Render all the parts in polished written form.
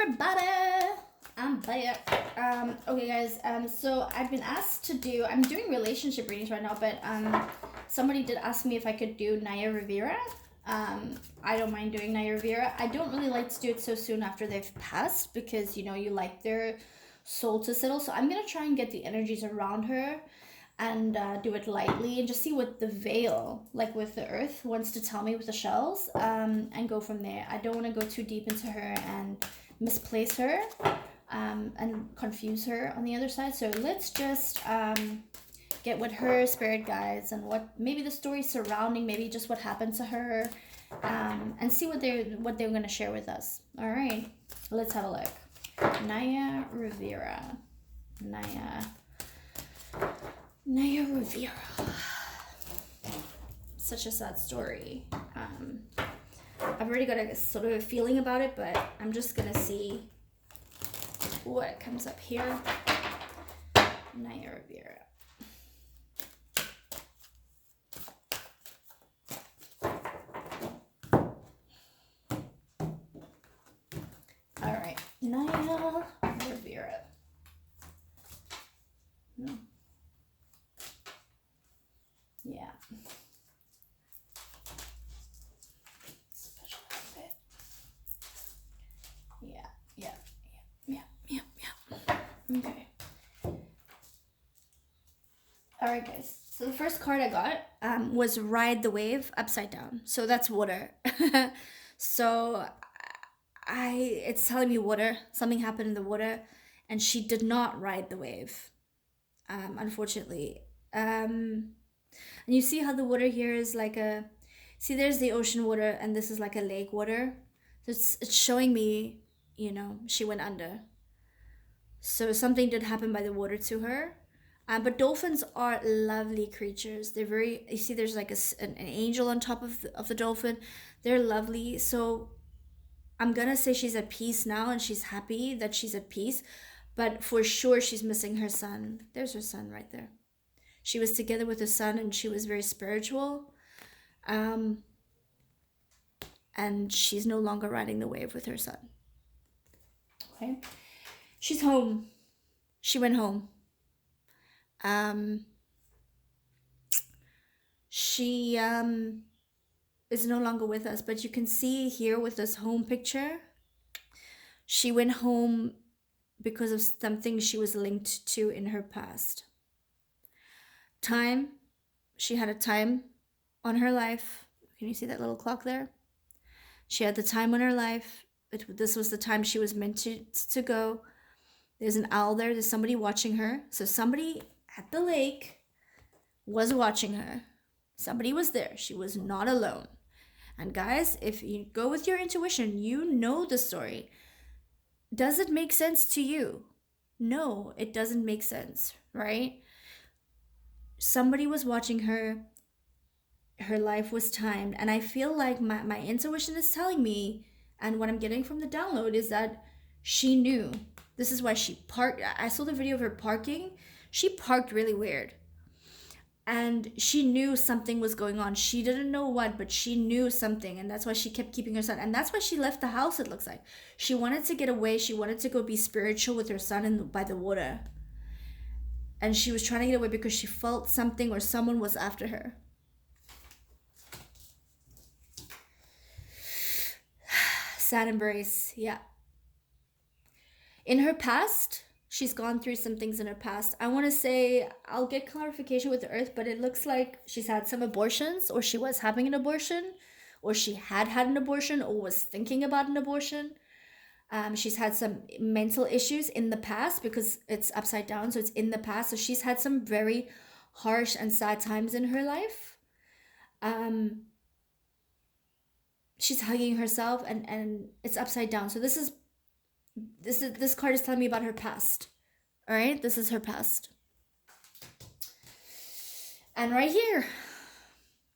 everybody, I'm back. Okay guys, so I've been asked to do, I'm doing relationship readings right now, but somebody did ask me if I could do Naya Rivera. I don't mind doing Naya Rivera. I don't really like to do it so soon after they've passed because, you know, you like their soul to settle. So I'm going to try and get the energies around her and do it lightly and just see what the veil, like with the earth, wants to tell me with the shells, and go from there. I don't want to go too deep into her and misplace her and confuse her on the other side. So let's just get what her spirit guides and what maybe the story surrounding maybe just what happened to her, and see what they're going to share with us. All right, let's have a look. Naya Rivera. Naya Rivera. Such a sad story. I've already got a sort of a feeling about it, but I'm just gonna see what comes up here. Naya Rivera. All right, Naya Rivera. No. Yeah. Special outfit. Yeah. Okay. Alright guys. So the first card I got was Ride the Wave upside down. So that's water. So it's telling me water. Something happened in the water and she did not ride the wave. Unfortunately. And you see how the water here is like there's the ocean water and this is like a lake water. So it's showing me, you know, she went under. So something did happen by the water to her. But dolphins are lovely creatures. They're very, you see there's like an angel on top of the dolphin. They're lovely. So I'm going to say she's at peace now and she's happy that she's at peace. But for sure she's missing her son. There's her son right there. She was together with her son and she was very spiritual. And she's no longer riding the wave with her son. Okay. She's home. She went home. She is no longer with us, but you can see here with this home picture, she went home because of something she was linked to in her past. Time, she had a time on her life. Can you see that little clock there? She had the time on her life. This was the time she was meant to go. There's an owl there. There's somebody watching her. So somebody at the lake was watching her. Somebody was there. She was not alone. And guys, if you go with your intuition, you know the story. Does it make sense to you? No, it doesn't make sense, right? Somebody was watching her. Her life was timed. And I feel like my intuition is telling me, and what I'm getting from the download is that she knew. This is why she parked. I saw the video of her parking. She parked really weird. And she knew something was going on. She didn't know what, but she knew something. And that's why she kept keeping her son. And that's why she left the house, it looks like. She wanted to get away. She wanted to go be spiritual with her son by the water. And she was trying to get away because she felt something or someone was after her. Sad embrace, yeah. In her past, she's gone through some things in her past. I want to say, I'll get clarification with the earth, but it looks like she's had some abortions, or she was having an abortion, or she had an abortion, or was thinking about an abortion. She's had some mental issues in the past because it's upside down, so it's in the past. So she's had some very harsh and sad times in her life. She's hugging herself and it's upside down. So this card is telling me about her past. All right, this is her past. And right here,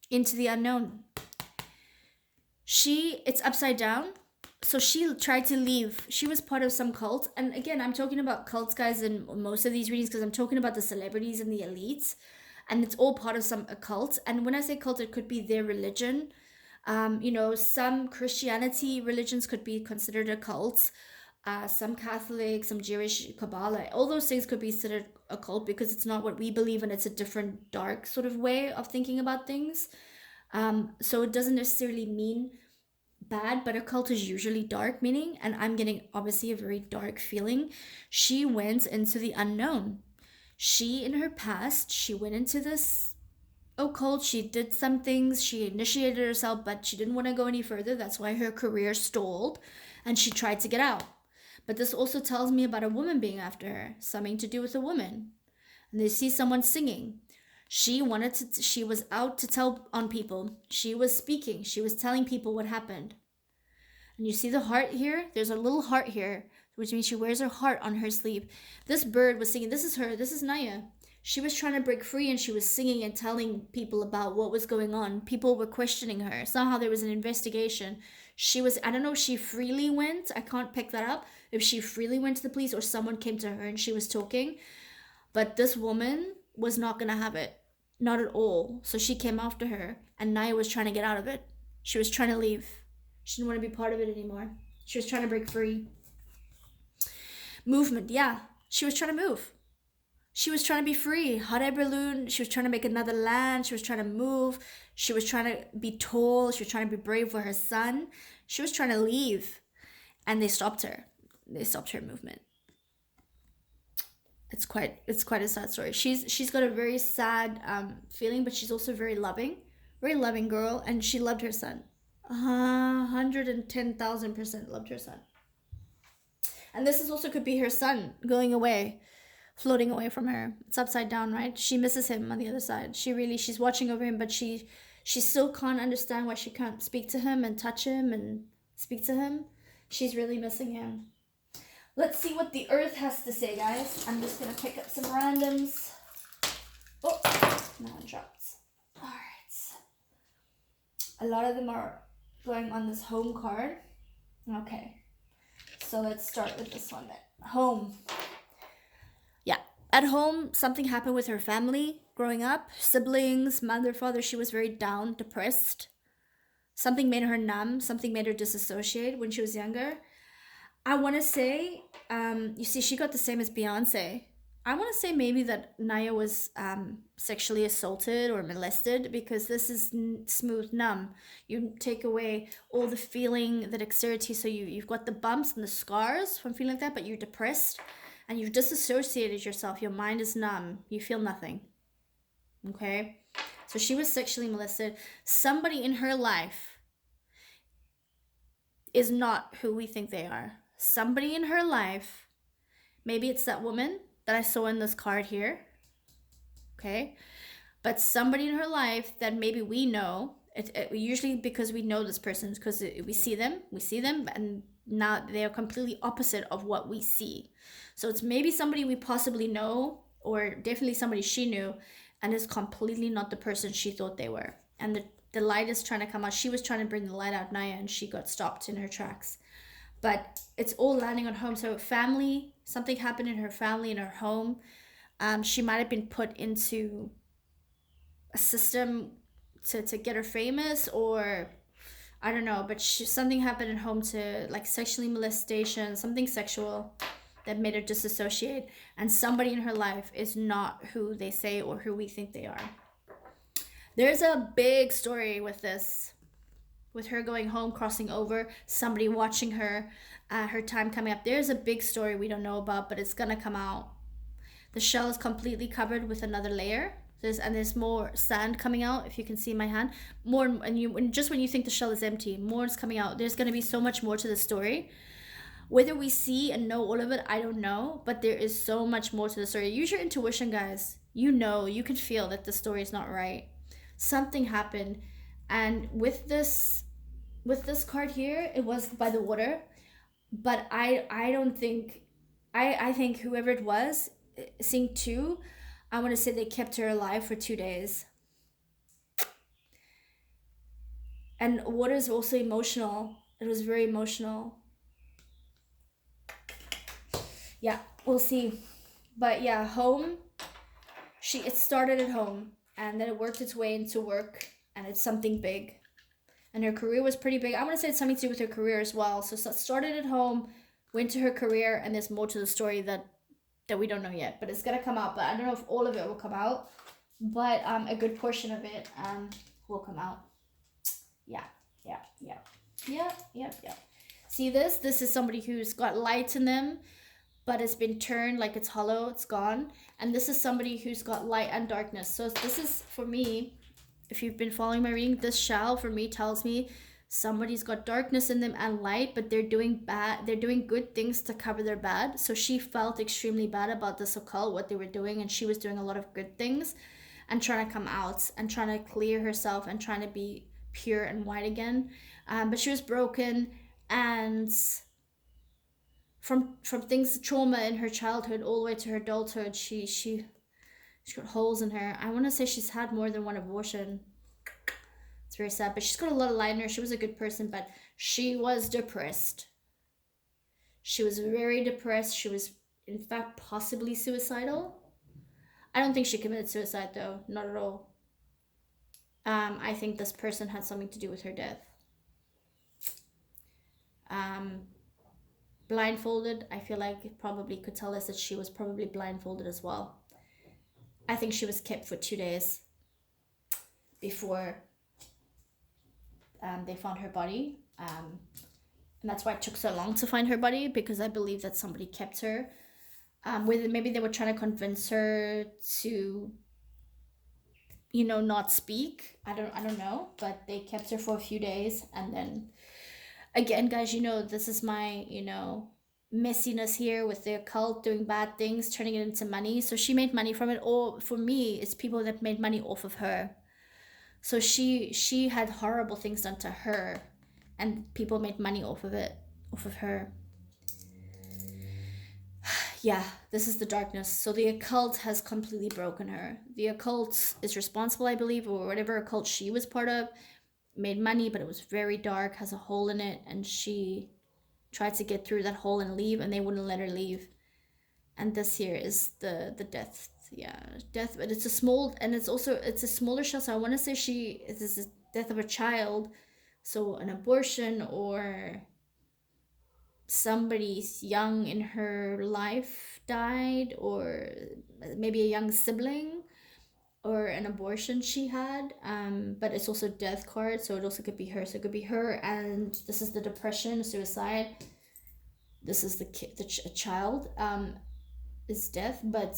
into the unknown. It's upside down. So she tried to leave. She was part of some cult. And again, I'm talking about cults, guys, in most of these readings because I'm talking about the celebrities and the elites. And it's all part of a cult. And when I say cult, it could be their religion. Some Christianity religions could be considered a cult. some Catholic, some Jewish Kabbalah. All those things could be considered a cult because it's not what we believe in. It's a different, dark sort of way of thinking about things. So it doesn't necessarily mean bad, but a cult is usually dark meaning, and I'm getting obviously a very dark feeling. She went into the unknown. She, in her past, she went into this occult. She did some things. She initiated herself, but she didn't want to go any further. That's why her career stalled, and she tried to get out. But this also tells me about a woman being after her, something to do with a woman. And they see someone singing. She was out to tell on people. She was speaking. She was telling people what happened. And you see the heart here? There's a little heart here, which means she wears her heart on her sleeve. This bird was singing. This is her. This is Naya. She was trying to break free and she was singing and telling people about what was going on. People were questioning her. Somehow there was an investigation. I don't know if she freely went. I can't pick that up. If she freely went to the police or someone came to her and she was talking. But this woman was not going to have it. Not at all. So she came after her and Naya was trying to get out of it. She was trying to leave. She didn't want to be part of it anymore. She was trying to break free. Movement, yeah. She was trying to move. She was trying to be free. Hot air balloon. She was trying to make another land. She was trying to move. She was trying to be tall. She was trying to be brave for her son. She was trying to leave. And they stopped her. They stopped her movement. It's quite a sad story. She's got a very sad feeling, but she's also very loving girl, and she loved her son. 110,000% loved her son. And this is also could be her son going away, floating away from her. It's upside down, right? She misses him on the other side. She's watching over him, but she still can't understand why she can't speak to him and touch him and speak to him. She's really missing him. Let's see what the earth has to say, guys. I'm just gonna pick up some randoms. Oh, no one dropped. All right. A lot of them are going on this home card. Okay. So let's start with this one then. Home. Yeah. At home, something happened with her family growing up. Siblings, mother, father. She was very down, depressed. Something made her numb. Something made her disassociate when she was younger. I want to say, you see, she got the same as Beyonce. I want to say maybe that Naya was sexually assaulted or molested, because this is smooth, numb. You take away all the feeling, the dexterity, so you've got the bumps and the scars from feeling like that, but you're depressed and you've disassociated yourself. Your mind is numb. You feel nothing. Okay? So she was sexually molested. Somebody in her life is not who we think they are. Somebody in her life, maybe it's that woman that I saw in this card here, okay? But somebody in her life that maybe we know, usually because we know this person, because we see them, and now they are completely opposite of what we see. So it's maybe somebody we possibly know, or definitely somebody she knew, and is completely not the person she thought they were. And the light is trying to come out. She was trying to bring the light out, Naya, and she got stopped in her tracks. But it's all landing on home. So family, something happened in her family, in her home. She might have been put into a system to get her famous, or I don't know, but something happened at home to, like, sexually molestation, something sexual that made her disassociate. And somebody in her life is not who they say or who we think they are. There's a big story with this, with her going home, crossing over, somebody watching her, her time coming up. There's a big story we don't know about, but it's gonna come out. The shell is completely covered with another layer. There's more sand coming out. If you can see my hand, more, and just when you think the shell is empty, more is coming out. There's gonna be so much more to the story. Whether we see and know all of it, I don't know, but there is so much more to the story. Use your intuition, guys. You know, you can feel that the story is not right. Something happened, and with this card here, it was by the water, but I don't think, I think whoever it was, seeing two, I want to say they kept her alive for 2 days. And water is also emotional. It was very emotional. Yeah, we'll see. But yeah, home, it started at home, and then it worked its way into work, and it's something big. And her career was pretty big. I want to say it's something to do with her career as well. So it started at home, went to her career, and there's more to the story that we don't know yet, but it's gonna come out. But I don't know if all of it will come out, but a good portion of it will come out. Yeah, yeah, yeah, yeah, yeah, yeah. See this? This is somebody who's got light in them, but it's been turned, like it's hollow, it's gone. And this is somebody who's got light and darkness. So this is, for me, if you've been following my reading, this shell for me tells me somebody's got darkness in them and light, but they're doing good things to cover their bad. So she felt extremely bad about this occult, what they were doing, and she was doing a lot of good things and trying to come out and trying to clear herself and trying to be pure and white again. But she was broken, and from things, trauma in her childhood all the way to her adulthood, she got holes in her. I want to say she's had more than one abortion. It's very sad, but she's got a lot of light in her. She was a good person, but she was depressed. She was very depressed. She was, in fact, possibly suicidal. I don't think she committed suicide, though. Not at all. I think this person had something to do with her death. Blindfolded, I feel like it probably could tell us that she was probably blindfolded as well. I think she was kept for 2 days before they found her body. And that's why it took so long to find her body, because I believe that somebody kept her. Maybe they were trying to convince her to, not speak. I don't know, but they kept her for a few days, and then again, guys, this is my, messiness here with the occult doing bad things, turning it into money. So she made money from it, or for me, it's people that made money off of her. So she had horrible things done to her, and people made money off of it, off of her. Yeah, this is the darkness. So the occult has completely broken her. The occult is responsible, I believe, or whatever occult she was part of, made money, but it was very dark, has a hole in it, and she tried to get through that hole and leave, and they wouldn't let her leave. And this here is the death. Yeah, death, but it's a small, and it's a smaller shell. So I want to say this is the death of a child, so an abortion, or somebody's young in her life died, or maybe a young sibling, or an abortion she had. But it's also death card, so it also could be her. So it could be her, and this is the depression, suicide. This is a child. Is death, but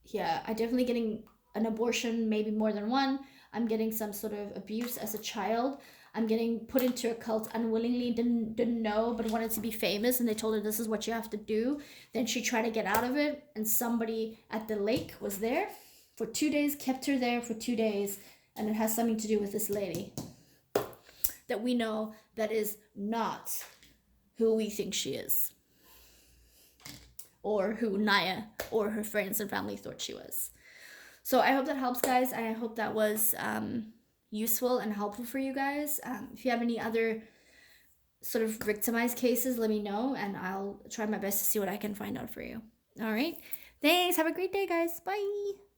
yeah, I definitely getting an abortion, maybe more than one. I'm getting some sort of abuse as a child. I'm getting put into a cult unwillingly, didn't know, but wanted to be famous, and they told her this is what you have to do. Then she tried to get out of it, and somebody at the lake was there for 2 days, kept her there for 2 days, and it has something to do with this lady that we know that is not who we think she is, or who Naya or her friends and family thought she was. So I hope that helps, guys. I hope that was useful and helpful for you guys. If you have any other sort of victimized cases, let me know, and I'll try my best to see what I can find out for you. All right. Thanks. Have a great day, guys. Bye.